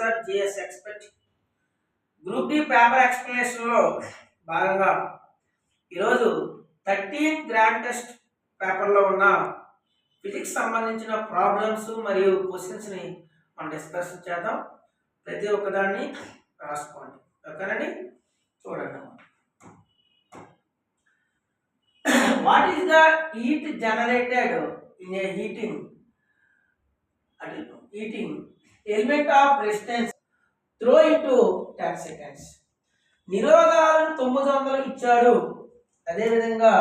Sir GS expert group D paper explanation లో భాగంగా ఈరోజు 13 గ్రాండ్ టెస్ట్ పేపర్ లో ఉన్న ఫిజిక్స్ సంబంధించిన ప్రాబ్లమ్స్ మరియు క్వశ్చన్స్ ని మనం డిస్కస్ చేద్దాం. ప్రతి ఒక్కదాన్ని రాసుకోండి, ఓకేనండి. చూడండి, what is the heat generated in a heating element of resistance through into 10 seconds. నిరోధాలను 900 ఇచ్చాడు. అదేవిధంగా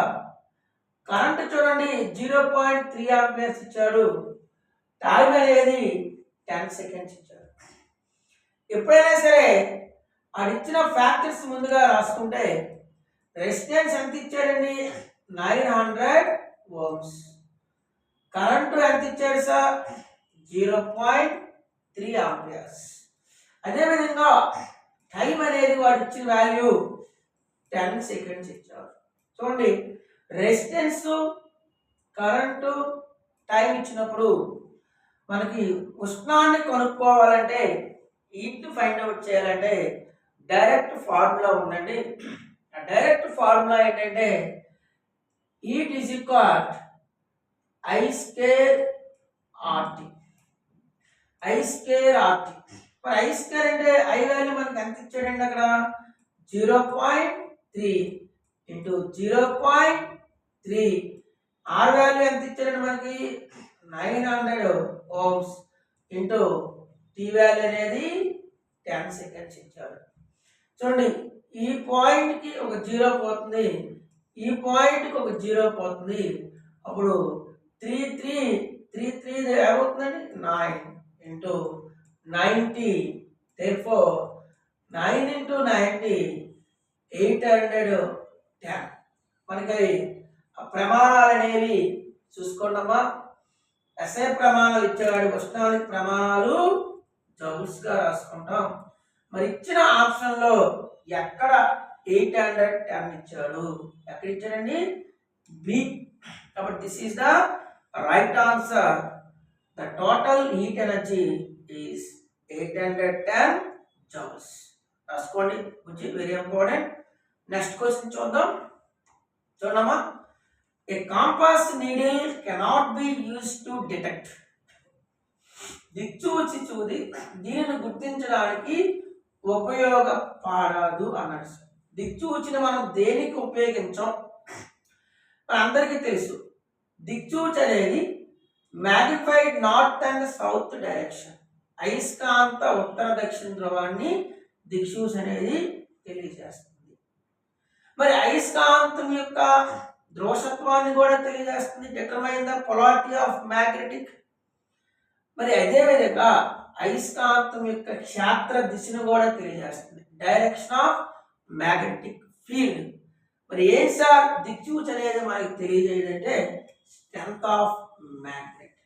కరెంట్ చూడండి 0.3 ఆంపియర్స్ ఇచ్చాడు. టైం అనేది 10 సెకండ్స్ ఇచ్చాడు. ఎప్పుడైనా సరే ఇచ్చిన ఫ్యాక్టర్స్ ముందుగా రాసుకుంటే రెసిస్టెన్స్ ఎంత ఇచ్చాడండి? 900 ఓమ్స్. కరెంటు ఎంత ఇచ్చాడు సార్? 0.3 ఆంపియర్స్. అదేవిధంగా టైం అనేది వాడు ఇచ్చిన వాల్యూ 10 సెకండ్స్ ఇచ్చారు. చూడండి, రెసిస్టెన్స్, కరెంటు, టైం ఇచ్చినప్పుడు మనకి ఉష్ణాన్ని కనుక్కోవాలంటే, హీట్ ఫైండ్ అవుట్ చేయాలంటే డైరెక్ట్ ఫార్ములా ఉందండి. ఆ డైరెక్ట్ ఫార్ములా ఏంటంటే heat is equal I square RT. I square RT. మరి I square అంటే I వాల్యూ మనకి ఎంత ఇచ్చాడండి? అక్కడ 0.3 ఇంటూ 0.3. R వాల్యూ ఎంత ఇచ్చాడండి మనకి? 900 ఓమ్స్ ఇంటూ T వాల్యూ అనేది 10 సెకండ్స్ ఇచ్చాడు. చూడండి, ఈ పాయింట్కి ఒక 0 పోతుంది, ఈ పాయింట్కి ఒక 0 పోతుంది. అప్పుడు 3 ఏమవుతుందండి? 9 ఇంటూ 90. therefore 9 into 90 810. మనకి ప్రమాణాలు అనేవి చూసుకోండమ్మా. ఎస్ఐ ప్రమాణాలు ఇచ్చాడు, ఉష్ణానికి ప్రమాణాలు జౌల్స్ గా రాసుకుంటాం. మరి ఇచ్చిన ఆప్షన్ లో ఎక్కడ 810 ఇచ్చాడు? ఎక్కడ ఇచ్చాడండి? బి. కాబట్టి this is the right answer. The total heat energy is 810 joules. రాసుకోండి, which is very important. Next question చూద్దాం. చూడమ్మా, a compass needle cannot be used to detect. దిక్సూచి చూది దీనిని గుర్తించడానికి ఉపయోగపడదు అన్నాడు. దిక్సూచిని మనం దేనికి ఉపయోగించాం? అందరికీ తెలుసు, దిక్సూచి అనేది magnified north and south direction, అయస్కాంత ఉత్తర దక్షిణ ధ్రువాన్ని దిక్సూచి అనేది తెలియజేస్తుంది. మరి అయస్కాంతం యొక్క ధ్రువసత్వాన్ని కూడా తెలియజేస్తుంది, determine the polarity of magnetic. మరి అదేవిధంగా అయస్కాంతం యొక్క క్షేత్ర దిశను కూడా తెలియజేస్తుంది, డైరెక్షన్ ఆఫ్ మ్యాగ్నెటిక్ ఫీల్డ్. మరి ఏం సార్ దిక్సూచి అనేది మనకి తెలియజేయదంటే స్ట్రెంత్ ఆఫ్ మ్యాగ్నెట్,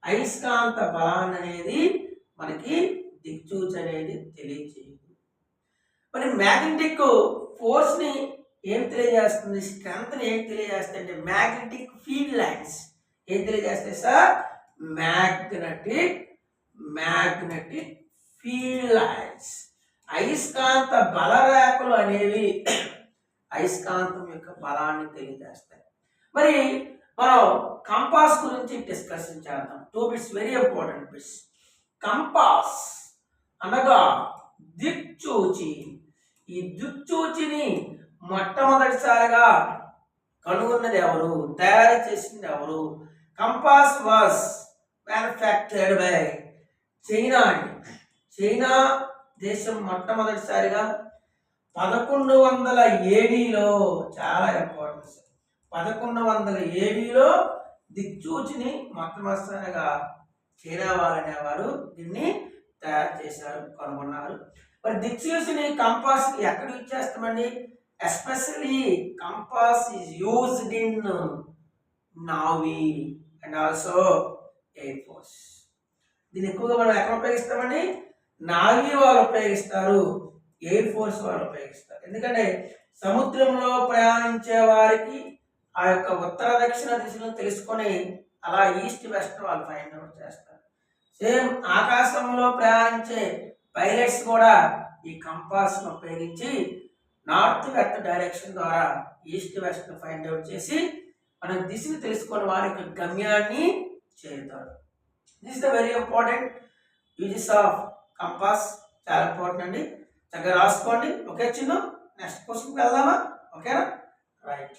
అయస్కాంత బలాన్ని అనేది మనకి దిక్సూచి అనేది తెలియజేయదు. మరి మ్యాగ్నెటిక్ ఫోర్స్ ని ఏం తెలియజేస్తుంది? స్ట్రెంత్ ని ఏం తెలియజేస్తుంది అంటే మ్యాగ్నెటిక్ ఫీల్డ్ లైన్స్ ఏం తెలియజేస్తాయి సార్? Magnetic field lines. అయస్కాంత బలరేఖలు అనేవి అయస్కాంతం యొక్క బలాన్ని తెలియజేస్తాయి. మరి మనం కంపాస్ గురించి డిస్కషన్ చేద్దాం. 2 bits very important bits. Compass అనగా దిక్సూచి. ఈ దిక్సూచిని మొట్టమొదటిసారిగా కనుగొన్నది ఎవరు? తయారు చేసింది ఎవరు? Compass was manufactured by China అండి. చైనా దేశం మొట్టమొదటిసారిగా 1100 ఏడీలో, చాలా ఇంపార్టెన్స్, 1100 ఏడీలో దిక్సూచిని మొట్టమొదటిసారిగా చైనా వాళ్ళు అనేవారు దీన్ని తయారు చేశారు, కనుగొన్నారు. మరి దిక్సూచిని కంపాస్ ఎక్కడ యూజ్ చేస్తామండి? Especially compass is used in navy and also air force. దీన్ని ఎక్కువగా మనం ఎక్కడ ఉపయోగిస్తామండి? నావీ వాళ్ళు ఉపయోగిస్తారు, ఎయిర్ ఫోర్స్ వాళ్ళు ఉపయోగిస్తారు. ఎందుకంటే సముద్రంలో ప్రయాణించే వారికి ఆ యొక్క ఉత్తర దక్షిణ దిశను తెలుసుకొని అలా ఈస్ట్ వెస్ట్ వాళ్ళు ఫైండ్ అవుట్ చేస్తారు. సేమ్ ఆకాశంలో ప్రయాణించే పైలట్స్ కూడా ఈ కంపాస్ను ఉపయోగించి నార్త్ వెస్ట్ డైరెక్షన్ ద్వారా ఈస్ట్ వెస్ట్ ఫైండ్ అవుట్ చేసి మనం దిశను తెలుసుకున్న వారి యొక్క గమ్యాన్ని చేరుతారు. This is the very important uses of compass. చాలా ఇంపార్టెంట్ అండి, చక్కగా రాసుకోండి. ఓకే చిన్న, నెక్స్ట్ క్వశ్చన్కి వెళ్దామా? ఓకేనా, రైట్.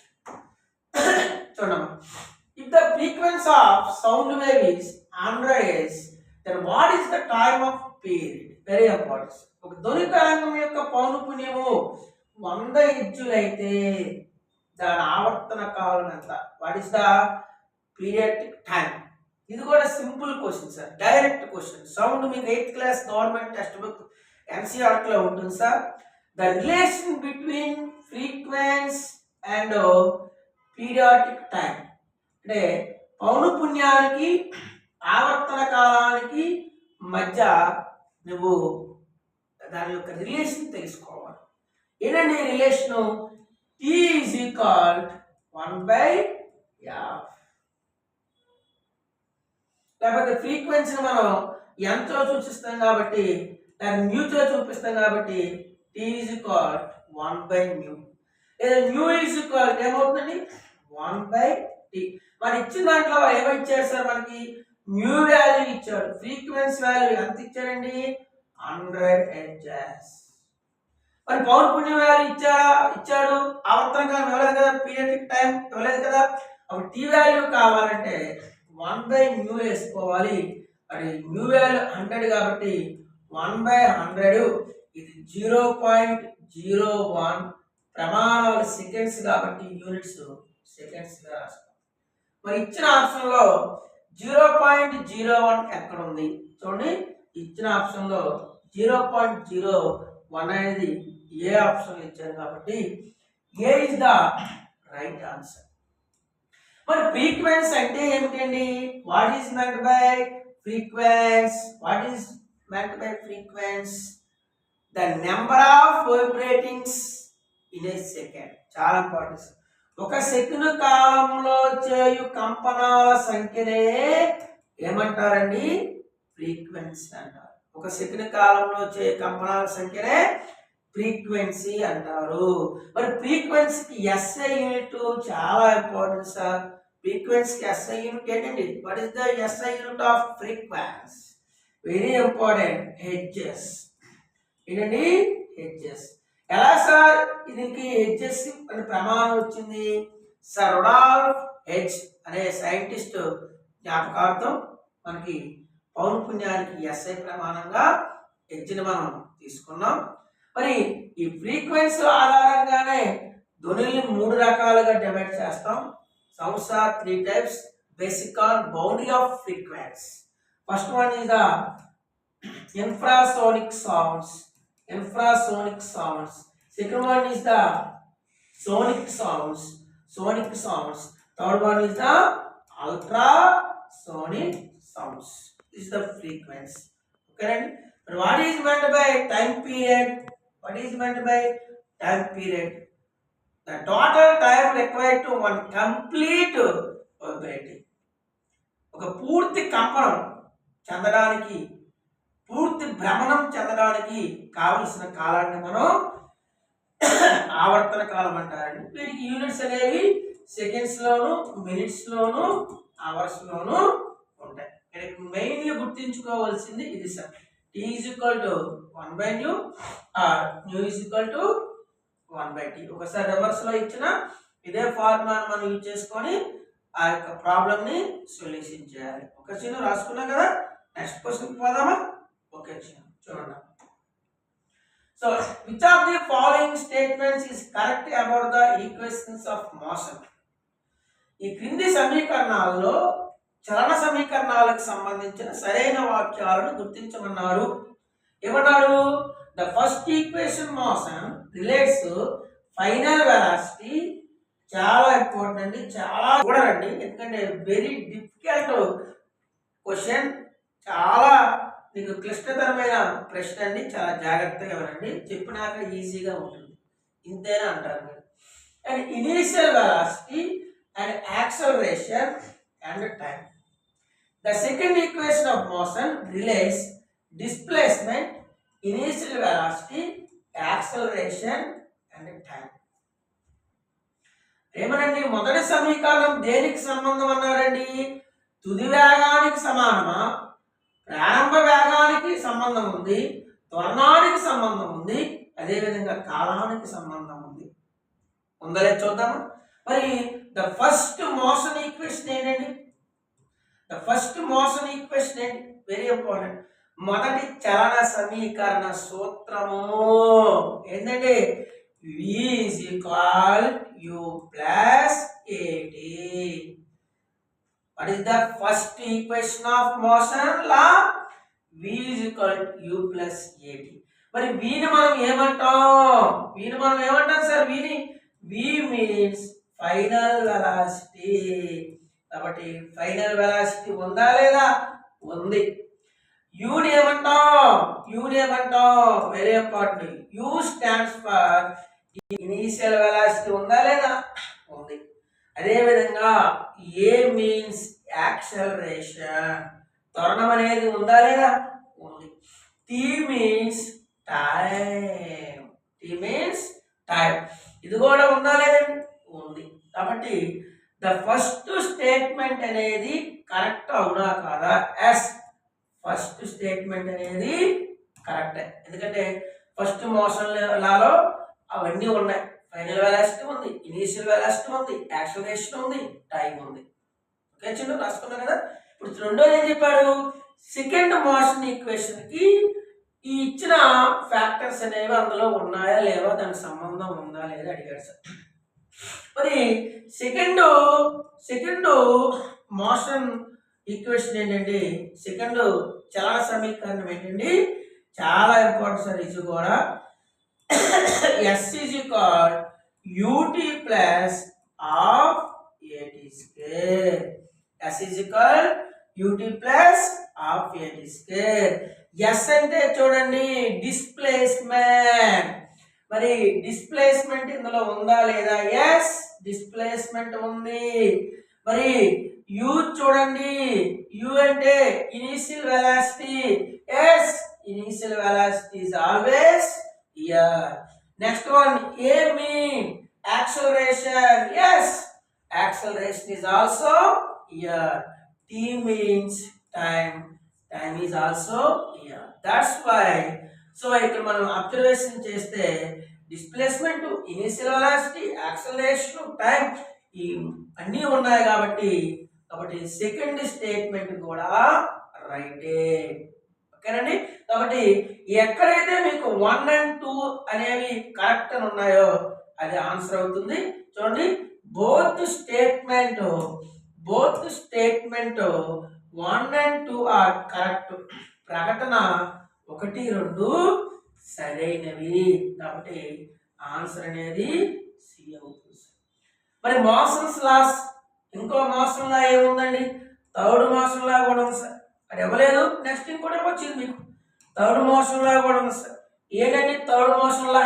చూడమ్మా, if the frequency of sound wave is 100 Hz, then what is the time of period? Very important. ఒక ధ్వని తరంగం యొక్క పౌనఃపున్యము 100 హెర్ట్జులు అయితే దాని ఆవర్తన కాలం ఎంత? What is the periodic time? ఇది కూడా simple question sir, direct question. Sound మీకు 8th class government text book ఎన్సీఆర్టీలో ఉంటుంది sir. The relation between frequency and periodic time అంటే పౌనఃపున్యానికి ఆవర్తన కాలానికి మధ్య నువ్వు దాని యొక్క రిలేషన్ తెలుసుకోవాలి. ఏంటండి relation? T is equal 1/f. లేకపోతే ఫ్రీక్వెన్సీని మనం ఎంతో సూచిస్తాం కాబట్టి దాన్ని న్యూతో చూపిస్తాం కాబట్టి T is equal 1/μ. లేదా న్యూ ఈజ్ ఈక్వల్ ఏమవుతుందండి? 1/t. మరి ఇచ్చిన దాంట్లో ఏమిచ్చారు సార్? మనకి న్యూ వాల్యూ ఇచ్చాడు. ఫ్రీక్వెన్సీ వాల్యూ ఎంత ఇచ్చాడండి? 100 Hz. మరి పౌనఃపున్య వాల్యూ ఇచ్చాడు. ఆవర్తన కాలం ఇవ్వలేదు కదా, పీరియాడిక్ టైం ఇవ్వలేదు కదా. అప్పుడు టీ వాల్యూ కావాలంటే 1/μ వేసుకోవాలి. మరి న్యూ వాల్యూ 100 కాబట్టి 1/100 ఇది 0.01 ప్రమాణాలు సెకండ్స్ కాబట్టి యూనిట్స్ సెకండ్స్ గా రాస్తాం. మరి ఇచ్చిన ఆప్షన్ లో 0.01 ఎక్కడ ఉంది చూడండి. ఇచ్చిన ఆప్షన్ లో 0.01 అనేది ఏ ఆప్షన్ ఇచ్చారు కాబట్టి A is the right answer. మరి ఫ్రీక్వెన్సీ అంటే ఏమిటండి? What is meant by frequency? What is meant by frequency? The number of vibrations in a second. చాలా ఇంపార్టెంట్. ఒక సెకండ్ కాలంలో చేయు కంపనాల సంఖ్యనే ఏమంటారండి? ఫ్రీక్వెన్సీ అంటారు. ఒక సెకండ్ కాలంలో చేయు కంపనాల సంఖ్యనే ఫ్రీక్వెన్సీ అంటారు. మరి ఫ్రీక్వెన్సీకి ఎస్ఐ యూనిట్ చాలా ఇంపార్టెంట్ సార్. ఫ్రీక్వెన్సీకి ఎస్ఐ యూనిట్ ఏంటండి? What is the SI unit off frequency? Very important, hedges. ఏంటండి? హెడ్జెస్. ఎలా సార్ దీనికి హెడ్జెస్ అనే ప్రమాణం వచ్చింది? సర్ రొడాల్ఫ్ హెడ్జ్ అనే సైంటిస్ట్ జ్ఞాపకార్థం మనకి పౌనఃపున్యానికి ఎస్ఐ ప్రమాణంగా హెడ్జ్ని మనం తీసుకున్నాం. మరి ఈ ఫ్రీక్వెన్సీ ఆధారంగానే ధ్వనుల్ని 3 రకాలుగా డివైడ్ చేస్తాం. Sounds are 3 types basic on boundary of frequency. First one is the infrasonic sounds. Infrasonic sounds. Second one is the sonic sounds. Sonic sounds. Third one is the ultrasonic sounds. This is the frequency. Okay. But what is meant by time period? What is meant by time period? The total time required to one complete vibrating. ఒక పూర్తి కంపనం చెందడానికి, పూర్తి భ్రమణం చెందడానికి కావలసిన కాలాన్ని మనం ఆవర్తన కాలం అంటారండి. వీటికి యూనిట్స్ అనేవి సెకండ్స్ లోను, మినిట్స్ లోను, అవర్స్ లోను ఉంటాయి. మెయిన్లీ గుర్తుంచుకోవాల్సింది ఇది sir. T is equal to 1/μ or μ is equal to 1/t. ఒకసారి రివర్స్ లో ఇచ్చిన ఇదే ఫార్ములాను మనం యూజ్ చేసుకొని ఆ యొక్క ప్రాబ్లం ని సొల్యూషన్ చేయాలి. ఒక చిన్న రాసుకున్నాం కదా. నెక్స్ట్ క్వశ్చన్ పోదామా? ఓకే చూడండి. So which of the following statements is correct about the equations of motion? ఈ క్రింది సమీకరణాల్లో చలన సమీకరణాలకు సంబంధించిన సరైన వాక్యాలను గుర్తించమన్నారు. ఏమన్నారు? The first equation motion relates final velocity. చాలా ఇంపార్టెంట్ అండి, చాలా చూడండి, ఎందుకంటే వెరీ డిఫికల్ట్ క్వశ్చన్, చాలా మీకు క్లిష్టతరమైన ప్రశ్న అండి. చాలా జాగ్రత్తగా వినండి, చెప్పినాక ఈజీగా ఉంటుంది, ఇంతేనా అంటారు మీరు. And initial velocity and acceleration and time. The second equation of motion relates displacement, initial velocity, acceleration and time. ఏమనండి మొదటి సమీకరణం దేనికి సంబంధం అన్నారండి? తుది వేగానికి సమానమా, ప్రారంభ వేగానికి సంబంధం ఉంది, త్వరణానికి సంబంధం ఉంది, అదేవిధంగా కాలానికి సంబంధం ఉంది. ఉందలే చూద్దాము. మరి ద ఫస్ట్ మోషన్ ఈక్వేషన్ ఏంటండి? ద ఫస్ట్ మోషన్ ఈక్వేషన్ ఏంటి? Very important. మొదటి చలన సమీకరణ సూత్రము ఏంటంటే v is equal u plus at. What is the first equation of motion law? v is equal to u plus at. మరి v ని మనం ఏమంటాం sir? v means final velocity. కాబట్టి ఫైనల్ వెలాసిటీ ఉందా లేదా? ఉంది. u ని ఏమంటాం? Very important. u stands for initial velocity. ఉందా లేదా? ఉంది. అదే విధంగా a మీన్స్ యాక్సలరేషన్. త్వరణం అనేది ఉందా లేదా? ఉంది. t means time. ఇది కూడా ఉందా లేదండి? ఉంది. కాబట్టి ద ఫస్ట్ స్టేట్మెంట్ అనేది కరెక్ట్ అవునా కాదా? ఎస్, ఫస్ట్ స్టేట్మెంట్ అనేది కరెక్టే. ఎందుకంటే ఫస్ట్ మోషన్ లాలో అవన్నీ ఉన్నాయి. ఫైనల్ వెలాసిటీ ఉంది, ఇనీషియల్ వెలాసిటీ ఉంది, యాక్సలరేషన్ ఉంది, టైం ఉంది. ఓకే చిన్న రాసుకున్నాం కదా. ఇప్పుడు రెండోది ఏం చెప్పాడు? సెకండ్ మోషన్ ఈక్వేషన్ కి ఈ ఇచ్చిన ఫ్యాక్టర్స్ అనేవి అందులో ఉన్నాయా లేవా, దానికి సంబంధం ఉందా లేదా అడిగాడు సార్. మరి సెకండ్ మోషన్ ఈక్వేషన్ ఏంటండి? సెకండ్ చలన సమీకరణం ఏంటండి? చాలా ఇంపార్టెంట్ సార్. ఇది కూడా s is equal ut plus half at square. s is equal ut plus half at square. s అంటే చూడండి డిస్ప్లేస్మెంట్. మరి డిస్ప్లేస్మెంట్ ఇందులో ఉందా లేదా? ఎస్, డిస్ప్లేస్మెంట్ ఉంది. మరి u చూడండి, u అంటే initial velocity. Yes, initial velocity is always here. Next one, a mean acceleration. Yes, acceleration is also here. t means time is also here. That's why so ఇక్కడ మనం observation చేస్తే displacement, initial velocity, acceleration, time ఈ అన్నీ ఉన్నాయి. కాబట్టి second statement కూడా రైటే. ఓకేనండి. కాబట్టి ఎక్కడైతే మీకు 1 and 2 అనేవి కరెక్ట్ అని ఉన్నాయో అది ఆన్సర్ అవుతుంది. చూడండి, both statement 1 and 2 are correct. ప్రకటన 1, 2 సరైనవి. కాబట్టి ఆన్సర్ అనేది సి అవుతుంది. మరి మోషన్స్ లాస్, ఇంకో మోషన్ లా ఏముందండి? థర్డ్ మోషన్ లా కూడా ఉంది సార్. అది ఇవ్వలేదు. నెక్స్ట్ ఇంకోటి వచ్చింది మీకు, థర్డ్ మోషన్ లా కూడా ఉంది సార్. ఏంటండి third motion law?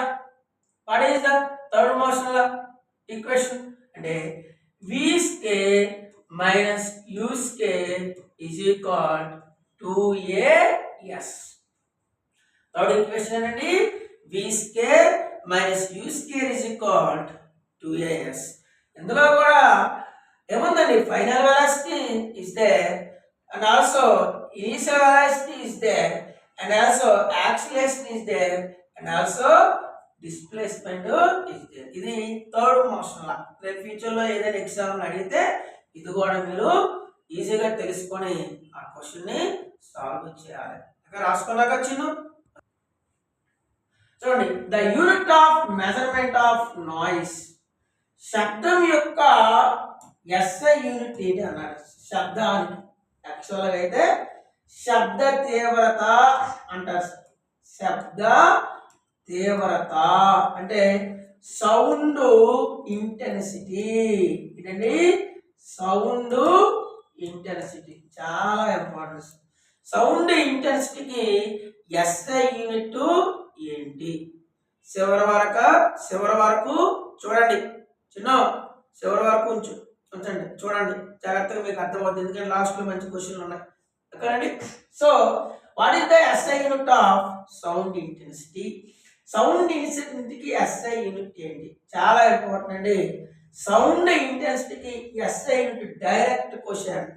What is the third motion law equation? అంటే v square minus u square is equal to as. Third equation ఏంటండి? v square minus u square is equal to as. ఇందులో కూడా ఏముందండి? Final velocity is there and also initial velocity is there and also acceleration is there and also displacement is there. ఇది third motion లా. రేపు future లో ఏదైనా exam అడిగితే ఇది కూడా మీరు ఈజీగా తెలుసుకొని ఆ క్వశ్చన్ ని సాల్వ్ చేయాలి. ఇక్కడ రాసుకున్నాక చిన్న చూడండి, the unit of measurement of noise. శబ్దం యొక్క SI యూనిట్ ఏంటి అన్నాడు? శబ్దానికి యాక్చువల్గా అయితే శబ్ద తీవ్రత అంటారు. శబ్ద తీవ్రత అంటే సౌండ్ ఇంటెన్సిటీ. ఏంటండి? సౌండ్ ఇంటెన్సిటీ చాలా ఇంపార్టెంట్. సౌండ్ ఇంటెన్సిటీకి SI యూనిట్ ఏంటి? చివరి వరకు చూడండి చిన్న, చివరి వరకు ఉంచండి, చూడండి జాగ్రత్తగా, మీకు అర్థమవుతుంది. ఎందుకంటే లాస్ట్లో మంచి క్వశ్చన్లు ఉన్నాయి. ఓకేనండి. So what is the SI unit of sound intensity? Sound ఇంటెన్సిటీకి ఎస్ఐ యూనిట్ ఏంటి? చాలా ఇంపార్టెంట్ అండి. సౌండ్ ఇంటెన్సిటీకి SI unit direct question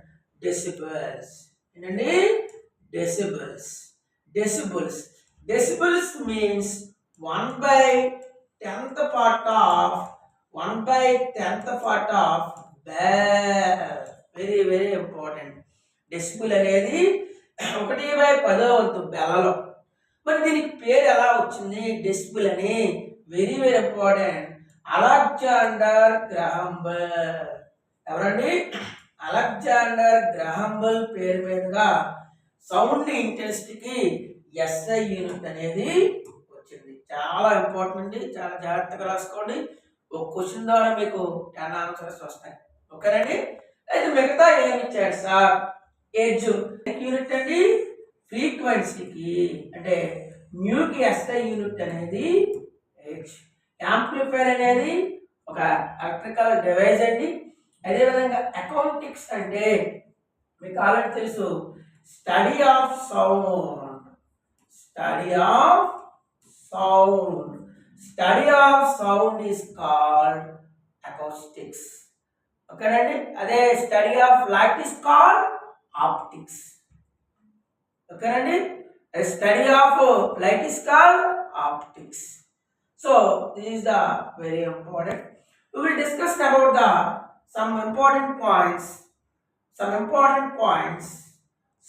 decibels. ఏంటండి? Decibels. Decibels. Decibels means 1/10th part of 1/10th part of bell. Very very important. Decibel అనేది 1/10th బెల్లలో. మరి దీనికి పేరు ఎలా వచ్చింది డెసిబుల్ అని? Very very important. Alexander Graham bell. ఎవరండి? అలెగ్జాండర్ గ్రాహం బెల్ పేరు మీదుగా సౌండ్ ఇంటెన్సిటీకి ఎస్ఐ యూనిట్ అనేది వచ్చింది. చాలా ఇంపార్టెంట్ అండి. చాలా జాగ్రత్తగా రాసుకోండి. ఒక క్వశ్చన్ ద్వారా మీకు 10 ఆన్సర్స్ వస్తాయి. ఓకేనండి? అయితే మిగతా ఏమి ఇచ్చాడు సార్? ఏజ్ యూనిట్ అండి. ఫ్రీక్వెన్సీకి అంటే మ్యూకి ఎస్ఐ యూనిట్ అనేది ఏజ్. యాంప్లిఫైర్ అనేది ఒక ఎలక్ట్రికల్ డివైస్ అండి. అదేవిధంగా అకౌంటిక్స్ అంటే మీకు ఆల్రెడీ తెలుసు, study of sound. Study of sound. Study of sound is called acoustics. ఓకేనండి? అదే study of light is called optics. ఓకేనండి? Study of light is called optics. So this is the very important. We will discuss about the some important points.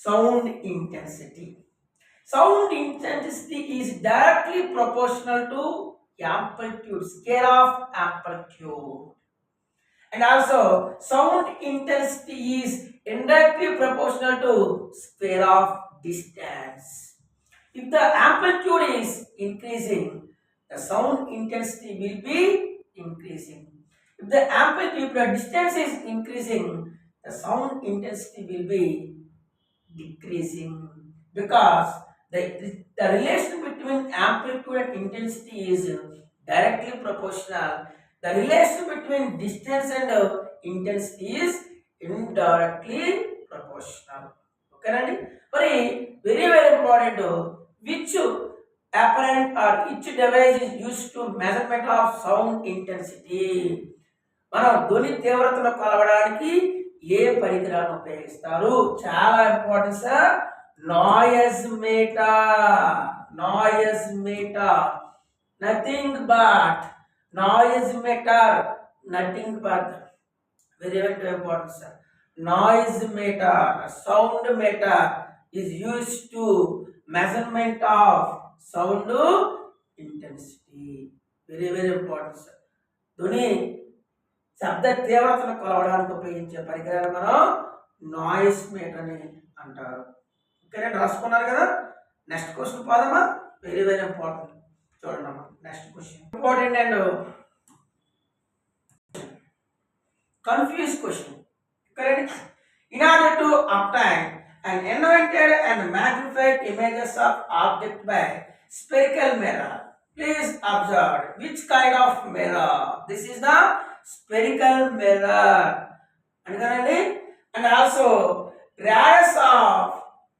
Sound intensity. Sound intensity is directly proportional to amplitude, scale of amplitude. And also sound intensity is indirectly proportional to scale of distance. If the amplitude is increasing, the sound intensity will be increasing. If the distance is increasing, the sound intensity will be decreasing, because the relation between amplitude and intensity is directly proportional. The relation between distance and intensity is indirectly proportional. Okay, Randy? Very very very important. Which apparent or which device is used to measurement of sound intensity? మనం ధ్వని తీవ్రతను కొలవడానికి ఏ పరికరాలను ఉపయోగిస్తారు? చాలా important sir. Noise meter. Noise meter. Nothing but noise meter. Nothing but very very important sir. Noise meter, sound meter is used to measurement of sound intensity. Very very important sir. ధ్వని శబ్ద తీవ్రతను కొలవడానికి ఉపయోగించే పరికరాన్ని మనం noise metre అని అంటారు. Okay, రాసుకున్నారు కదా? నెక్స్ట్ క్వశ్చన్ పోదామా? Very very important. చూడండి అమ్మా, next question important and confuse question. Correct? In order to obtain and invented and magnified images of object by spherical mirror, please observe which kind of mirror. This is the spherical mirror. And also radius of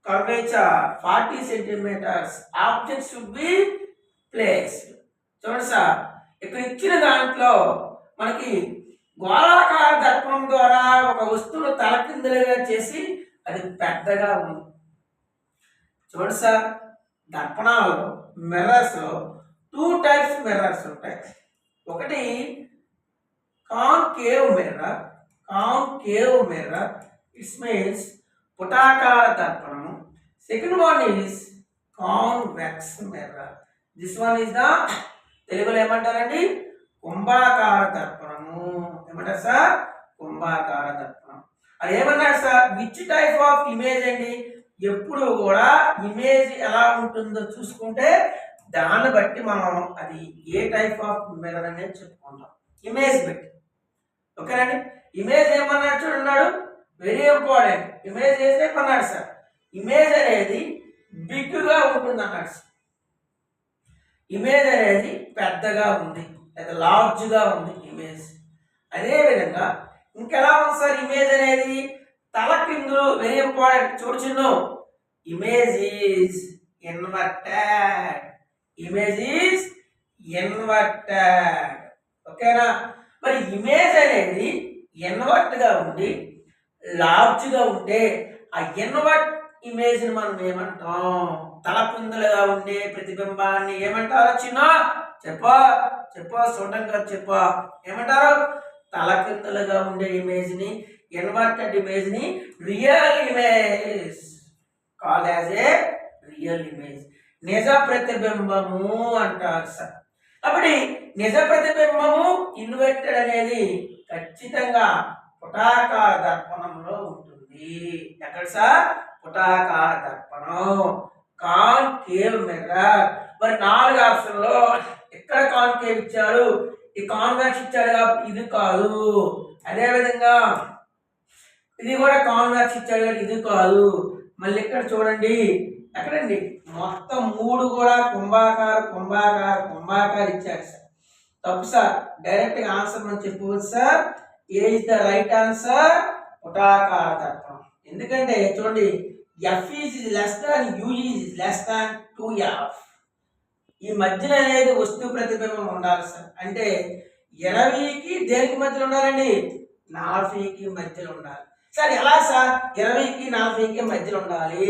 curvature 40 centimeters. Object should be placed. చూడండి sir, ఇక్కడ ఇచ్చిన దాంట్లో మనకి గోళాకార దర్పణం ద్వారా ఒక వస్తువును తలకిందులుగా చేసి అది పెద్దగా ఉంది. చూడండి సార్, దర్పణాలలో మిర్రర్స్ లో 2 types మిర్రర్స్ ఉంటాయి. ఒకటి concave mirror. Concave mirror it's means పుటాకార దర్పణము. Second one is convex mirror. This one is the తెలుగులో ఏమంటారండి? కుంభాకార దర్పణము. ఏమంటారు సార్? కుంభాకార దర్పణం. అది ఏమన్నారు sir? Which type of image అండి? ఎప్పుడు కూడా ఇమేజ్ ఎలా ఉంటుందో చూసుకుంటే దాన్ని బట్టి మనం అది ఏ టైప్ ఆఫ్ మిర్రర్ అనేది చెప్పుకుంటాం, ఇమేజ్ బట్టి. ఓకేనండి? ఇమేజ్ ఏమన్నాడు చూడన్నాడు, వెరీ ఇంపార్టెంట్. ఇమేజ్ ఏమన్నాడు సార్? ఇమేజ్ అనేది బిగ్గా ఉంటుంది అన్నాడు సార్. ఇమేజ్ అనేది పెద్దగా ఉంది లేదా లార్జ్గా ఉంది ఇమేజ్. అదేవిధంగా ఇంకెలా ఉంది సార్ ఇమేజ్ అనేది? తల కిందులు. Very important. చూడు Chinnu, image is inverted. Image is inverted. ఓకేనా? మరి ఇమేజ్ అనేది ఇన్వర్ట్ గా ఉండి లార్జ్ గా ఉంటే ఆ ఇన్వర్ట్ ఇమేజ్ ని మనం ఏమంటాం? తలపిందులుగా ఉండే ప్రతిబింబాన్ని ఏమంటారో చిన్న చెప్పా చూడండి కదా చెప్పా ఏమంటారు? తలకిందులుగా ఉండే ఇమేజ్ ని, ఇన్వర్టెడ్ ఇమేజ్ ని real image call as a real image, నిజ ప్రతిబింబము అంటారు సార్. కాబట్టి నిజ ప్రతిబింబము ఇన్వర్టెడ్ అనేది ఖచ్చితంగా పుటాకార దర్పణంలో ఉంటుంది. ఎక్కడ సార్? పుటాకార దర్పణం, కాన్కేవ్ మిర్రర్. మరి 4 ఆప్షన్లో ఎక్కడ కాన్కేవ్ ఇచ్చారు? ఈ కాన్వెక్స్ ఇచ్చాడు కాబట్టి ఇది కాదు. అదే విధంగా ఇది కూడా కాన్వెక్స్ ఇచ్చాడు కాబట్టి ఇది కాదు. మళ్ళీ ఇక్కడ చూడండి, ఎక్కడండి మొత్తం 3 కూడా కుంభాకార ఇచ్చారు సార్. తప్పు సార్. డైరెక్ట్ గా ఆన్సర్ మనం చెప్పుకోవచ్చు సార్. ఏ ఇస్ ద రైట్ ఆన్సర్? పుటాకార దర్పణం. ఎందుకంటే చూడండి, F is less than U is less than 2F. ఈ మధ్యన అనేది వస్తు ప్రతిబింబం ఉండాలి సార్. అంటే 20కి దేనికి మధ్యలో ఉండాలండి? 40కి మధ్యలో ఉండాలి సార్. ఎలా సార్ 20కి 40కి మధ్యలో ఉండాలి?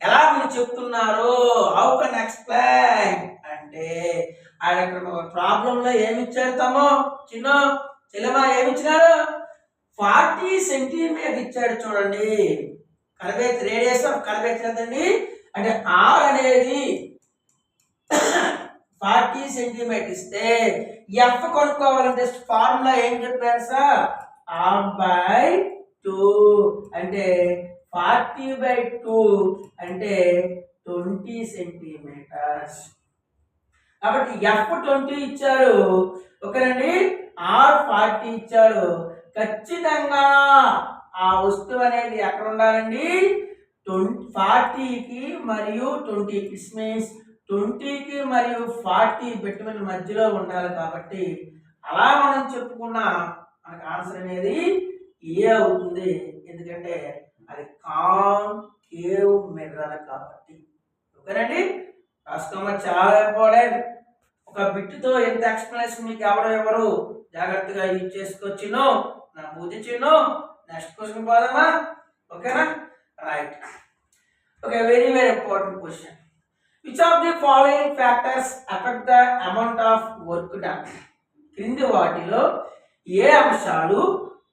ఎలా మీరు చెప్తున్నారు? హౌ కెన్ ఎక్స్ప్లెయిన్ అంటే ఆయన ప్రాబ్లంలో ఏమి ఇచ్చారు? తమో చిన్న చెల్లెమా ఏమి ఇచ్చినారు? 40 సెంటీమీటర్ ఇచ్చాడు చూడండి. కర్వేచర్, రేడియస్ ఆఫ్ కర్వేచర్ ఎంతండి అంటే R అనేది 40 సెంటీమీటర్ ఇస్తే F కొనుక్కోవాలంటే ఫార్ములా ఏం చెప్పారు సార్? R/2 అంటే 40/2 అంటే 20 సెంటీమీటర్స్. కాబట్టి F 20 ఇచ్చాడు, ఓకేనండి. R 40 ఇచ్చాడు. ఖచ్చితంగా ఆ వస్తువు అనేది ఎక్కడ ఉండాలండి? 40కి మరియు 20కి, మీన్స్ 20కి మరియు 40 బిట్వీన్ మధ్యలో ఉండాలి. కాబట్టి అలా మనం చెప్పుకున్న మనకు ఆన్సర్ అనేది ఏ అవుతుంది. ఎందుకంటే అది కాన్కేవ్ మిర్రర్ కాబట్టి. ఓకేనండి, రాసుకోమ చాలా ఇంపార్టెంట్. ఒక బిట్తో ఎంత ఎక్స్ప్లెనేషన్ మీకు ఎవరు జాగ్రత్తగా యూజ్ చేసుకోవచ్చును. నా బుద్ధి చిన్ను. నెక్స్ట్ క్వశ్చన్ పోదామా? ఓకేనా? Right. Okay, very important question. Which of the following factors affect the amount of work done? క్రింది వాటిలో ఏ అంశాలు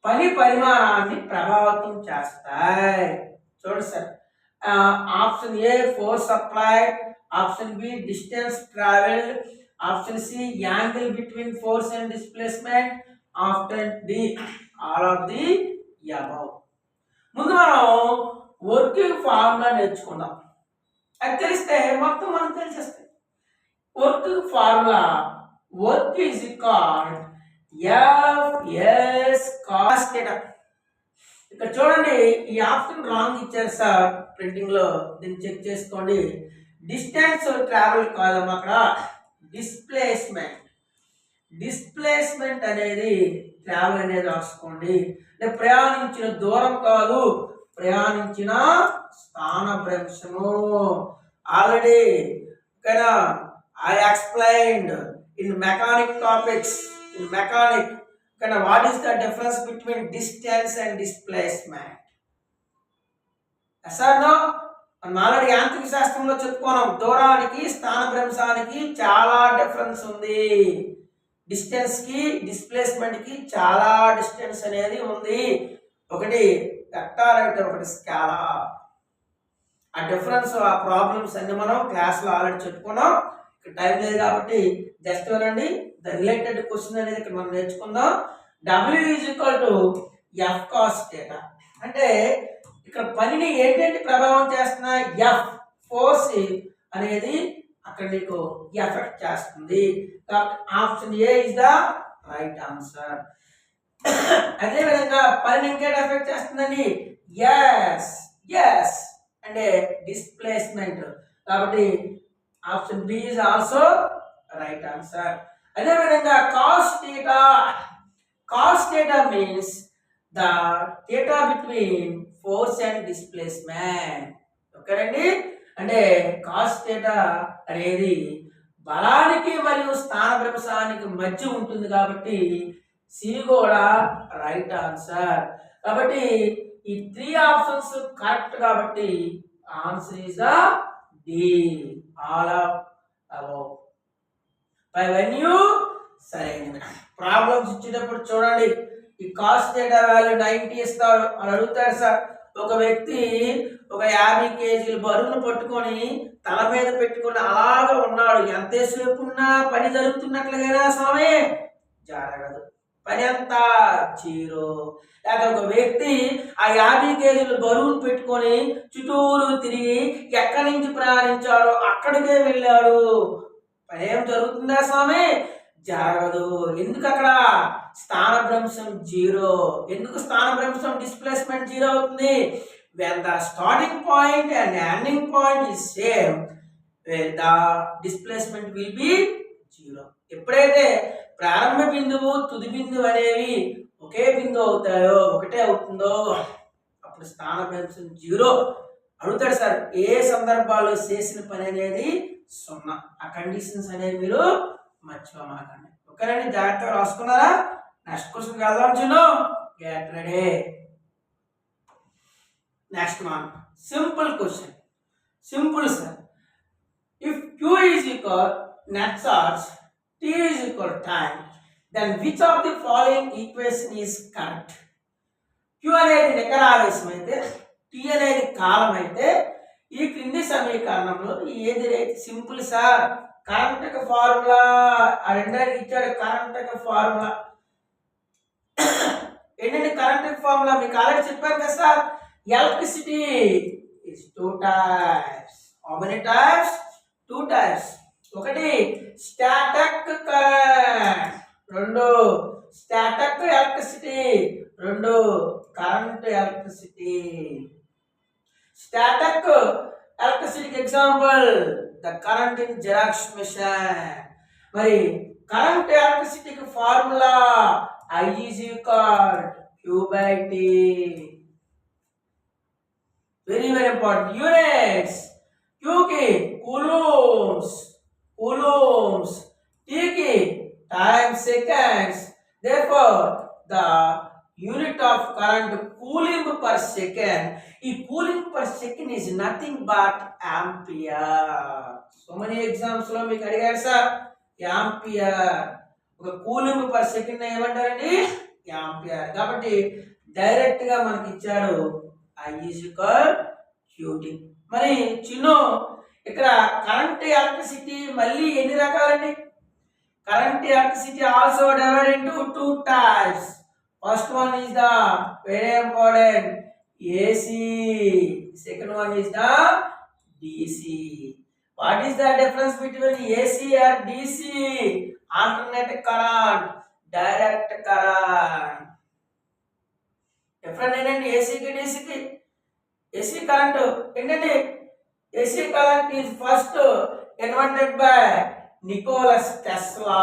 పని పరిమాణాన్ని ప్రభావితం చేస్తాయి? చూడండి sir. Option A force applied, option B distance travelled, option C angle between force and displacement, option D all of the above. ముందు మనం వర్కింగ్ ఫార్ములా నేర్చుకుందాం. అది తెలిస్తే మొత్తం మనం తెలిసేస్తాయి. Working formula, work is equal F/S cos θ. ఇక్కడ చూడండి, ఈ ఆప్షన్ రాంగ్ ఇచ్చారు సార్ ప్రింటింగ్ లో. దీన్ని చెక్ చేసుకోండి. డిస్టెన్స్ ట్రావెల్ కాదమ్మా, అక్కడ డిస్ప్లేస్మెంట్. డిస్ప్లేస్మెంట్ అనేది ట్రావెల్ అనేది రాసుకోండి. అంటే ప్రయాణించిన దూరం కాదు, ప్రయాణించిన స్థానభ్రంశము. ఆల్రెడీ ఓకేనా, I explained in mechanic topics. In mechanic ఓకేనా, what is the difference between distance and displacement? Sir no, మనం ఆల్రెడీ యాంత్రిక శాస్త్రంలో చెప్పుకున్నాం. దూరానికి స్థానభ్రంశానికి చాలా డిఫరెన్స్ ఉంది. డిస్టెన్స్ కి డిస్ప్లేస్మెంట్ కి చాలా డిస్టెన్స్ అనేది ఉంది. ఒకటి వెక్టార్ అంటే ఒకటి స్కేలార్. ఆ డిఫరెన్స్, ఆ ప్రాబ్లమ్స్ అన్ని మనం క్లాస్లో ఆల్రెడీ చెప్పుకున్నాం. ఇక్కడ టైం లేదు కాబట్టి జస్ట్ వినండి. ద రిలేటెడ్ క్వశ్చన్ అనేది ఇక్కడ మనం నేర్చుకుందాం. W = F cos θ. అంటే ఇక్కడ పనిని ఏంటంటే ప్రభావం చేస్తున్నాయి? F ఫోర్స్ అనేది అక్కడ నీకు ఎఫెక్ట్ చేస్తుంది. కాబట్టి option A is the right answer. అదే విధంగా పనిని ఇంకేట్ ఎఫెక్ట్ చేస్తుందండి? ఎస్ అంటే డిస్ప్లేస్మెంట్. కాబట్టి option B is also right answer. అదే విధంగా cos θ means the theta between force and displacement. ఓకేనండి. అంటే కాస్ థీటా అనేది బలానికి మరియు స్థానభ్రంశానికి మధ్య ఉంటుంది కాబట్టి సి కూడా రైట్ ఆన్సర్. కాబట్టి ఈ 3 ఆప్షన్స్ కరెక్ట్ కాబట్టి answer is the D, all of above. ఇవన్నీ సరైనవి. ప్రాబ్లమ్స్ ఇచ్చేటప్పుడు చూడండి, ఈ కాస్ థీటా వాల్యూ 90 ఇస్తాడు అని అడుగుతాడు సార్. ఒక వ్యక్తి ఒక 50 కేజీల బరువును పట్టుకొని తల మీద పెట్టుకొని అలాగా ఉన్నాడు. ఎంతసేపు ఉన్నా పని జరుగుతున్నట్లుగా స్వామి జరగదు, పని అంతా జీరో. లేక ఒక వ్యక్తి ఆ 50 కేజీల బరువును పెట్టుకొని చుట్టూరు తిరిగి ఎక్కడి నుంచి ప్రయాణించాడో అక్కడికే వెళ్ళాడు, పని ఏం జరుగుతుందా స్వామి? జరగదు. ఎందుకు? అక్కడ స్థానభ్రంశం జీరో. ఎందుకు స్థానభ్రంశం డిస్ప్లేస్మెంట్ జీరో అవుతుంది? when the starting point and ending point is same, when the displacement will be zero. ఎప్పుడైతే ప్రారంభ బిందువు తుది బిందువు అనేవి ఒకే బిందువు అవుతాయో, ఒకటే అవుతుందో అప్పుడు స్థానభ్రంశం జీరో. అడుగుతాడు సార్, ఏ సందర్భాల్లో చేసిన పని అనేది 0. ఆ కండిషన్స్ అనేవి మీరు మర్చిపోమాకండి. ఓకేనండి, జాగ్రత్తగా రాసుకున్నారా? నెక్స్ట్ క్వశ్చన్ వెళ్దాం. Chinnu get ready. Next one, simple question. Simple sir. If Q is equal net charge, T is equal time, then which of the following equation is correct? Q అనేది నికరావేశం అయితే, T అనేది కాలం అయితే, ఈ క్రింది సమీకరణంలో ఏది రైట్? Simple sir. కరెంట్ యొక్క formula ఆ రెండరికి ఇచ్చాడు. కరెంట్ యొక్క ఫార్ములా ఏంటంటే కరెంట్ యొక్క ఫార్ములా మీకు ఆల్రెడీ చెప్పారు కదా sir. Electricity is 2 types. How many types? 2 types. ఒకటి static current, రెండు static electricity, రెండు current electricity. Static electricity example, the current in Xerox machine. మరి current electricity కి formula I is equal Q by T. Very important. Units. Q की coulombs, T की time seconds. Therefore, the unit of current coulomb per second. Coulomb per second is nothing but ampere. So many exams lo meeku adigaru sir, ampere. ఒక coulomb per second ఏమంటారండి? Ampere. కాబట్టి direct గా మనకి ఇచ్చాడు I is equal QT. మరి చిన్ను ఇక్కడ current electricity మళ్ళీ ఎన్ని రకాలండి? Current electricity also divide into 2 types. First one is the very important AC, second one is the DC. What is the difference between AC or DC? Alternate current, direct current. Different ఏంటంటే ఏసీకి డీసీకి. AC current ఏంటంటే AC current is first invented by Nicholas Tesla.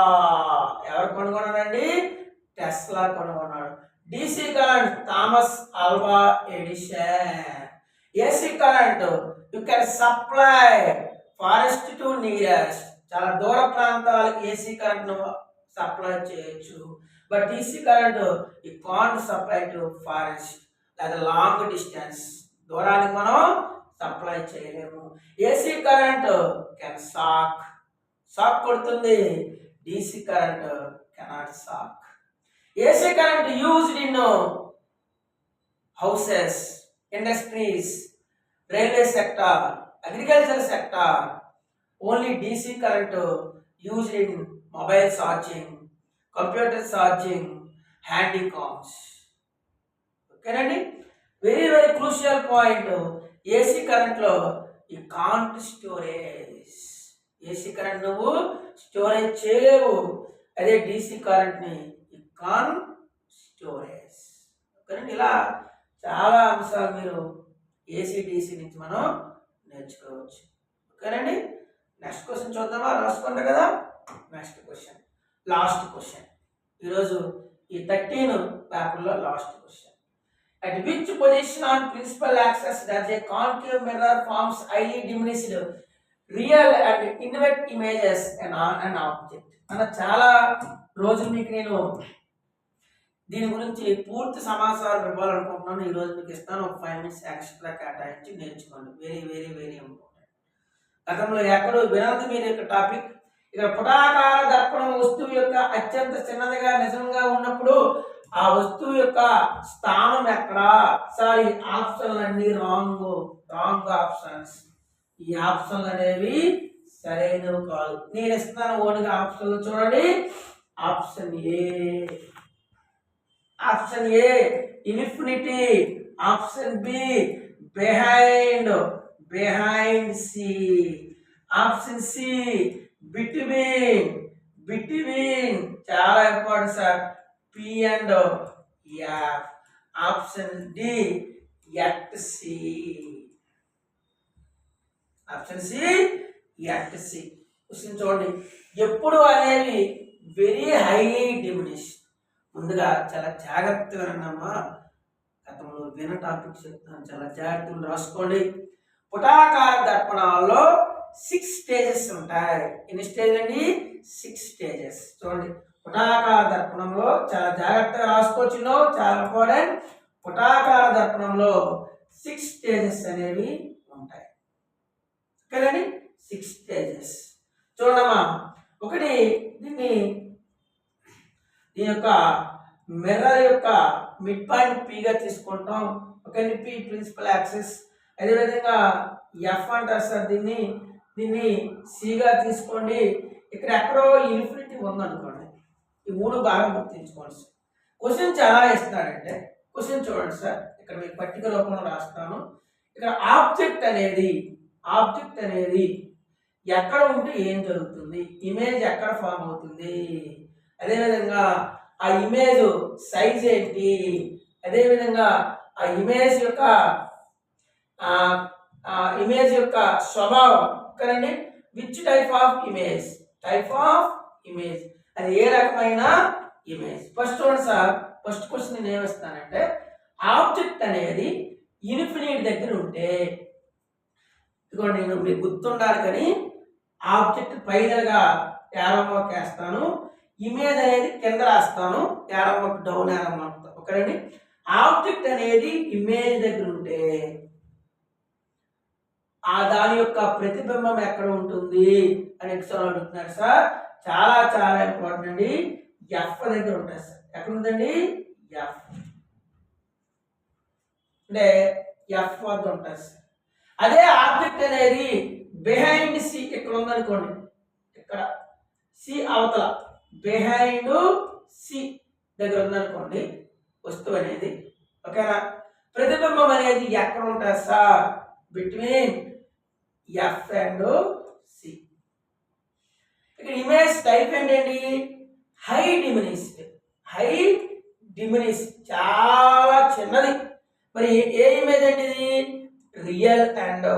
ఎవరు కనుగొన్నాడండి? Tesla కనుగొన్నాడు. DC current Thomas Alva Edison. AC current you can supply farthest to nearest. చాలా దూర ప్రాంతాలకు ఏసీ కరెంట్ ను సప్లై చేయొచ్చు. But DC current you can't supply to forest, like a long distance. దూరానికి మనం సప్లై చేయలేము. AC current can shock కొడుతుంది. DC current cannot shock. AC current used in houses, industries, railway sector, agriculture sector. Only DC current used in mobile charging, computer charging, handycams. ఓకేనండి, very very crucial point. AC కరెంట్లో ఈ can't storage. AC current నువ్వు storage చేయలేవు. అదే DC కరెంట్ని ఈ కాన్ storage. ఓకేనండి, ఇలా చాలా అంశాలు మీరు ఏసీ డీసీ నుంచి మనం నేర్చుకోవచ్చు. ఓకేనండి, నెక్స్ట్ క్వశ్చన్ చూద్దామా? రాసుకుంటారు కదా. నెక్స్ట్ క్వశ్చన్, లాస్ట్ క్వశ్చన్ ఈరోజు ఈ 13 పేపర్లో last question. At which position on principal axis does a concave mirror forms highly diminished real and inverted images on an object? అన్న చాలా రోజులు మీకు నేను దీని గురించి పూర్తి సమాచారం ఇవ్వాలనుకుంటున్నాను. ఈ రోజు మీకు ఇస్తాను. ఒక 5 minutes ఎక్స్ట్రా కేటాయించి నేర్చుకోండి. Very very very important. గతంలో ఎక్కడో వినదు మీరు యొక్క టాపిక్. ఇక్కడ పుటాకార దర్పణం వస్తువు యొక్క అత్యంత చిన్నదిగా నిజంగా ఉన్నప్పుడు ఆ వస్తువు యొక్క స్థానం ఎక్కడ? సారీ, ఆప్షన్లు అన్ని రాంగ్ ఆప్షన్స్. ఈ ఆప్షన్లు అనేవి సరైనవి కాదు. నేను ఇస్తాను ఓన్గా ఆప్షన్లు చూడండి. Option A infinity, option B behind C, option C between చాలా important sir, P and F, option D at C, option C at C. Question చూడండి. ఎప్పుడు అనేవి వెరీ హైలీ డిమినిష్. ముందుగా చాలా జాగ్రత్తగా అన్నమ్మా, గతంలో విన టాపిక్ చెప్తాను, చాలా జాగ్రత్తగా రాసుకోండి. పుటాకార దర్పణాల్లో 6 స్టేజెస్ ఉంటాయి. ఎన్ని స్టేజ్ అండి? 6 స్టేజెస్. చూడండి, పుటాకార దర్పణంలో చాలా జాగ్రత్తగా రాసుకోవచ్చు, చాలా ఇంపార్టెంట్. పుటాకార దర్పణంలో 6 స్టేజెస్ అనేవి ఉంటాయి కదండి. 6 స్టేజెస్ చూడమ్మా. ఒకటి దీని యొక్క మిర్రర్ యొక్క మిడ్ పాయింట్ పీగా తీసుకుంటాం. ఓకేండి, పి ప్రిన్సిపల్ యాక్సిస్. అదేవిధంగా ఎఫ్ అంటారు సార్, దీన్ని సిగా తీసుకోండి. ఇక్కడ ఎక్కడో ఇన్ఫినిటీ ఉందనుకోండి. ఈ 3 బాగా గుర్తించుకోండి సార్. క్వశ్చన్ చాలా ఇస్తున్నాడంటే క్వశ్చన్ చూడండి సార్, ఇక్కడ మీకు పట్టిక రూపంలో రాస్తాను. ఇక్కడ ఆబ్జెక్ట్ అనేది ఎక్కడ ఉంటే ఏం జరుగుతుంది, ఇమేజ్ ఎక్కడ ఫామ్ అవుతుంది, అదేవిధంగా ఆ ఇమేజ్ సైజ్ ఏంటి, అదేవిధంగా ఆ ఇమేజ్ యొక్క స్వభావం కదండి. విచ్ టైప్ ఆఫ్ ఇమేజ్ అది ఏ రకమైన ఇమేజ్. ఫస్ట్ చూడండి సార్, ఫస్ట్ క్వశ్చన్ నేను ఏమిస్తానంటే, ఆబ్జెక్ట్ అనేది ఇన్ఫినిట్ దగ్గర ఉంటే, ఇదిగోండి నేను మీకు గుర్తుండాలి కానీ ఆబ్జెక్ట్ పైనగా యారో మార్క్ వేస్తాను, ఇమేజ్ అనేది కింద రాస్తాను, arrow mark down arrow mark. ఓకేనండి, ఆబ్జెక్ట్ అనేది ఇమేజ్ దగ్గర ఉంటే ఆ దాని యొక్క ప్రతిబింబం ఎక్కడ ఉంటుంది అని ఎగ్జామ్ అడుగుతున్నారు సార్. చాలా చాలా ఇంపార్టెంట్ అండి. ఎఫ్ దగ్గర ఉంటుంది సార్. ఎక్కడ ఉందండి? ఎఫ్ అంటే ఎఫ్ వద్ద ఉంటుంది సార్. అదే ఆబ్జెక్ట్ అనేది బిహైండ్ సి ఇక్కడ ఉందనుకోండి, ఇక్కడ సి అవతల బిహైండ్ సి దగ్గర ఉందనుకోండి వస్తువు అనేది. ఓకేనా, ప్రతిబింబం అనేది ఎక్కడ ఉంటుంది సార్? Between F and C. ఇక్కడ ఇమేజ్ టైప్ ఏంటండి? హై డిమినిష్, చాలా చిన్నది. మరి ఏ ఇమేజ్ అండి ఇది? Real and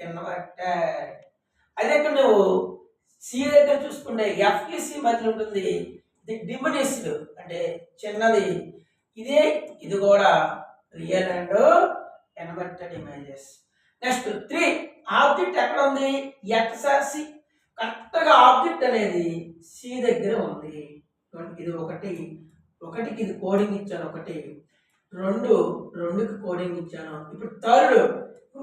inverted. అదే ఇక్కడ నువ్వు సి దగ్గర చూసుకుంటే ఎఫ్ కి సి మధ్యలో ఉంటుంది, ఇది డిమినిష్డ్ అంటే చిన్నది. ఇది కూడా real and inverted images. Next 3, object ఎక్కడ ఉంది? ఎక్స్ సి. కరెక్ట్గా ఆబ్జెక్ట్ అనేది సి దగ్గర ఉంది. ఇది ఒకటికి ఇది కోడింగ్ ఇచ్చాను, 1, 2కి కోడింగ్ ఇచ్చాను. ఇప్పుడు థర్డ్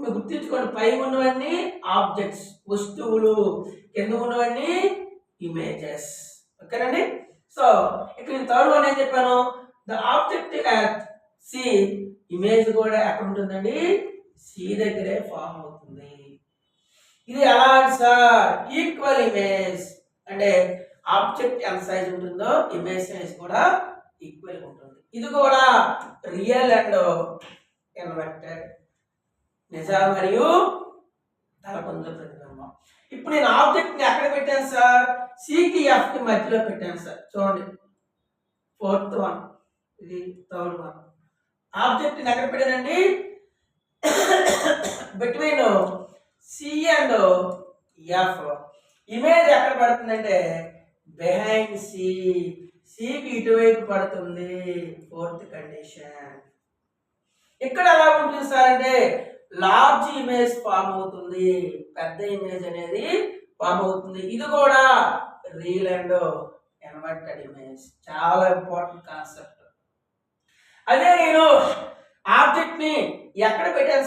మీరు గుర్తించుకోండి, పై ఉన్నవన్నీ ఆబ్జెక్ట్స్ వస్తువులు, కింద ఉన్నవన్నీ ఇమేజెస్. ఓకేనండి. సో ఇక్కడ నేను థర్డ్ వన్ ఏం చెప్పాను? The object at C, image కూడా ఎక్కడ ఉంటుందండి? సి దగ్గరే ఫామ్ అవుతుంది. ఇది ఎలా సార్? ఈక్వల్ ఇమేజ్ అంటే ఆబ్జెక్ట్ ఎంత సైజ్ ఉంటుందో ఇమేజ్ సైజ్ కూడా ఈక్వల్ ఉంటుంది. ఇది కూడా రియల్ అండ్ ఇన్వర్టెడ్, నిజ మరియు తలపొందుల ప్రతిబింబం. ఇప్పుడు నేను ఆబ్జెక్ట్ ని ఎక్కడ పెట్టాను సార్? సికి ఎఫ్ కి మధ్యలో పెట్టాను సార్. చూడండి, 4th వన్, ఇది 3rd వన్. ఆబ్జెక్ట్ ని ఎక్కడ పెట్టానండి? Between C and F. Image ఎక్కడ పడుతుందంటే బిహైండ్ సికి ఇటువైపు పడుతుంది. 4th condition. ఇక్కడ ఎలా ఉంటుంది సార్ అంటే లార్జ్ ఇమేజ్ ఫామ్ అవుతుంది, పెద్ద ఇమేజ్ అనేది ఫామ్ అవుతుంది. ఇది కూడా రియల్ అండ్ ఇన్వర్టెడ్ ఇమేజ్, చాలా ఇంపార్టెంట్ కాన్సెప్ట్. అదే నేను ఆబ్జెక్ట్ ని ఎక్కడ పెట్టాను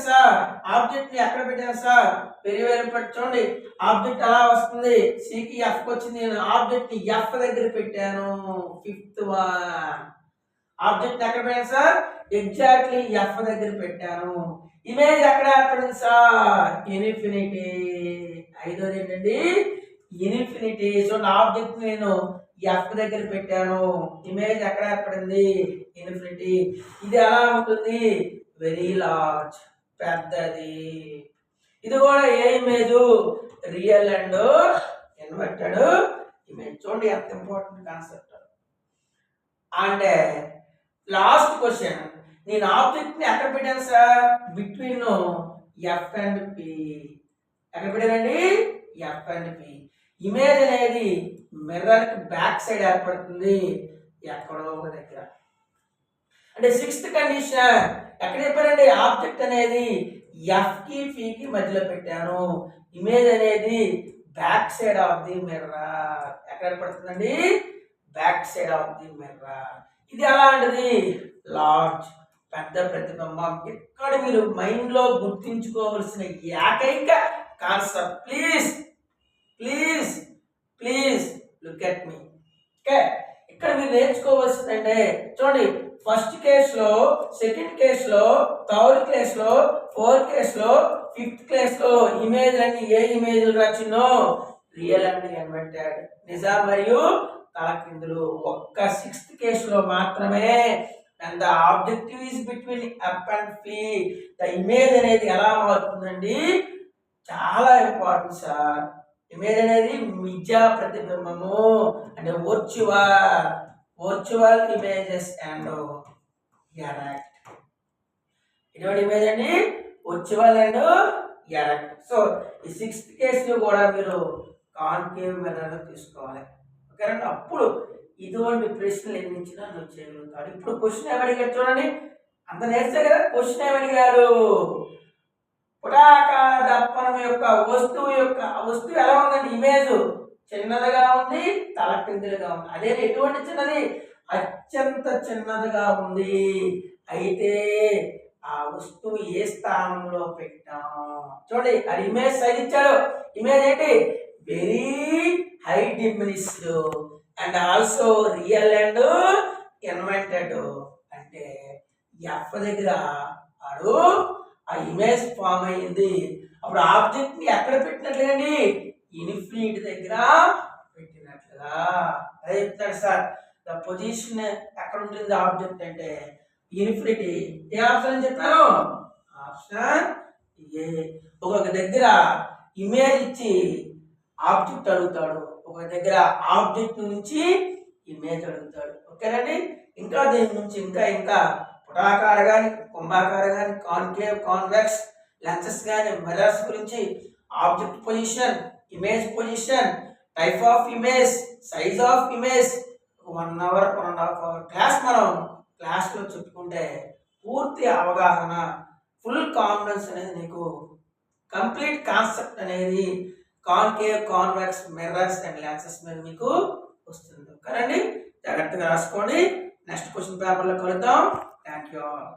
సార్, వెరీ వెరీ ఇంపార్టెంట్. చూడండి ఆబ్జెక్ట్ అలా వస్తుంది, సికి ఎఫ్ వచ్చింది, నేను ఆబ్జెక్ట్ ని ఎఫ్ దగ్గర పెట్టాను. ఫిఫ్త్ వన్ ఆబ్జెక్ట్ ఎక్కడ పెట్టాను సార్, ఎగ్జాక్ట్లీ ఎఫ్ దగ్గర పెట్టాను. ఇమేజ్ ఎక్కడ ఏర్పడింది సార్, ఇన్ఫినిటీ. ఐదోది ఏంటండి, ఇన్ఫినిటీ. చూడండి ఆబ్జెక్ట్ నేను ఎఫ్ దగ్గర పెట్టాను, ఇమేజ్ ఎక్కడ ఏర్పడింది, ఇన్ఫినిటీ. ఇది ఎలా ఉంటుంది, వెరీ లార్జ్, పెద్దది. ఇది కూడా a image, real and inverted image. చూడండి ఎంత important concept. And last question, నేను ఆబ్జెక్ట్ ని ఎక్కడ పెట్టాను sir, between F and P. ఎక్కడ పెట్టానండి, ఎఫ్ అండ్ పి. ఇమేజ్ అనేది మిర్రర్ కి బ్యాక్ సైడ్ ఏర్పడుతుంది, ఎక్కడో ఒక దగ్గర. అంటే సిక్స్త్ కండిషన్ ఎక్కడ చెప్పారండి, ఆబ్జెక్ట్ అనేది ఎఫ్ కి పి కి మధ్యలో పెట్టాను, ఇమేజ్ అనేది back side of the mirror. ఎక్కడ ఏర్పడుతుందండి, back side of the mirror. ఇది అలాంటిది లార్జ్, పెద్ద ప్రతిబింబం. ఇక్కడ మీరు మైండ్ లో గుర్తించుకోవాల్సిన ఏకైక concept. Please look at me. Okay, ఇక్కడ మీరు నేర్చుకోవాల్సిందంటే చూడండి, ఫస్ట్ కేస్ లో, సెకండ్ కేస్ లో, థర్డ్ కేస్ లో, ఫోర్త్ కేస్ లో, ఫిఫ్త్ కేస్ లో ఇమేజ్ అన్ని ఏ ఇమేజ్ రాచినో రియల్ అండ్ ఇన్వర్టెడ్, నిజం మరియు తలకిందులు. ఒక్క సిక్స్త్ కేస్ లో మాత్రమే and the objective is between up and p, the image అనేది ఎలా మారుతుందండి, చాలా ఇంపార్టెంట్ సార్. ఇమేజ్ అనేది మిథ్యా ప్రతిబింబము అంటే వర్చువల్ ఇమేజెస్ అండ్ ఎరెక్ట్. ఇటువంటి ఇమేజ్ అండి వర్చువల్ అండ్ ఎరెక్ట్. సో ఈ సిక్స్త్ కేసులో కూడా మీరు కాన్కేవ్ మెథడ్ తీసుకోవాలి. ఓకేనండి, అప్పుడు ఇటువంటి ప్రశ్నలు ఎన్ని ఇచ్చినా నువ్వు చేయగలుగుతాడు. ఇప్పుడు క్వశ్చన్ ఏమడిగాడు చూడండి, అంత నేర్చే కదా. క్వశ్చన్ ఏమడిగాడు, పుటాకార దర్పణం యొక్క వస్తువు ఎలా ఉందండి, ఇమేజ్ చిన్నదిగా ఉంది, తలకిందులుగా ఉంది. అదే ఎటువంటి చిన్నది, అత్యంత చిన్నదిగా ఉంది. అయితే ఆ వస్తువు ఏ స్థానంలో పెట్టాం చూడండి. అది ఇమేజ్ సైజ్ ఇచ్చాడు. ఇమేజ్ ఏంటి, very high diminished and also real and inverted. అంటే ఎఫ్ దగ్గర ఆడు ఆ ఇమేజ్ ఫామ్ అయింది. అప్పుడు ఆబ్జెక్ట్ ని ఎక్కడ పెట్టినట్లేదండి, ఇన్ఫినిటీ దగ్గర పెట్టినట్లుగా. అదే చెప్తాడు సార్, ద పొజిషన్ ఎక్కడ ఉంటుంది ఆబ్జెక్ట్ అంటే ఇన్ఫినిటీ. ఏ ఆప్షన్ అని చెప్పాను, ఆప్షన్ ఏ. ఒక దగ్గర ఇమేజ్ ఇచ్చి ఆబ్జెక్ట్ అడుగుతాడు, ఒక దగ్గర ఆబ్జెక్ట్ నుంచి ఇమేజ్ అడుగుతాడు. ఓకేనండి, ఇంకా దీని నుంచి ఇంకా పుటాకార కానీ, కుంభాకార కానీ, కాన్కేవ్, కాన్వెక్స్ లెన్సెస్ కానీ, మిర్రర్స్ గురించి, object position, image position, type of image, size of image 1 hour 1.5 hour క్లాస్లో చెప్పుకుంటే పూర్తి అవగాహన, ఫుల్ కాన్ఫిడెన్స్ అనేది నీకు, కంప్లీట్ కాన్సెప్ట్ అనేది concave, convex, mirrors and lenses మీద మీకు వస్తుంది. ఓకేనండి, జాగ్రత్తగా రాసుకోండి. నెక్స్ట్ క్వశ్చన్ పేపర్లో కలుద్దాం. Thank you all.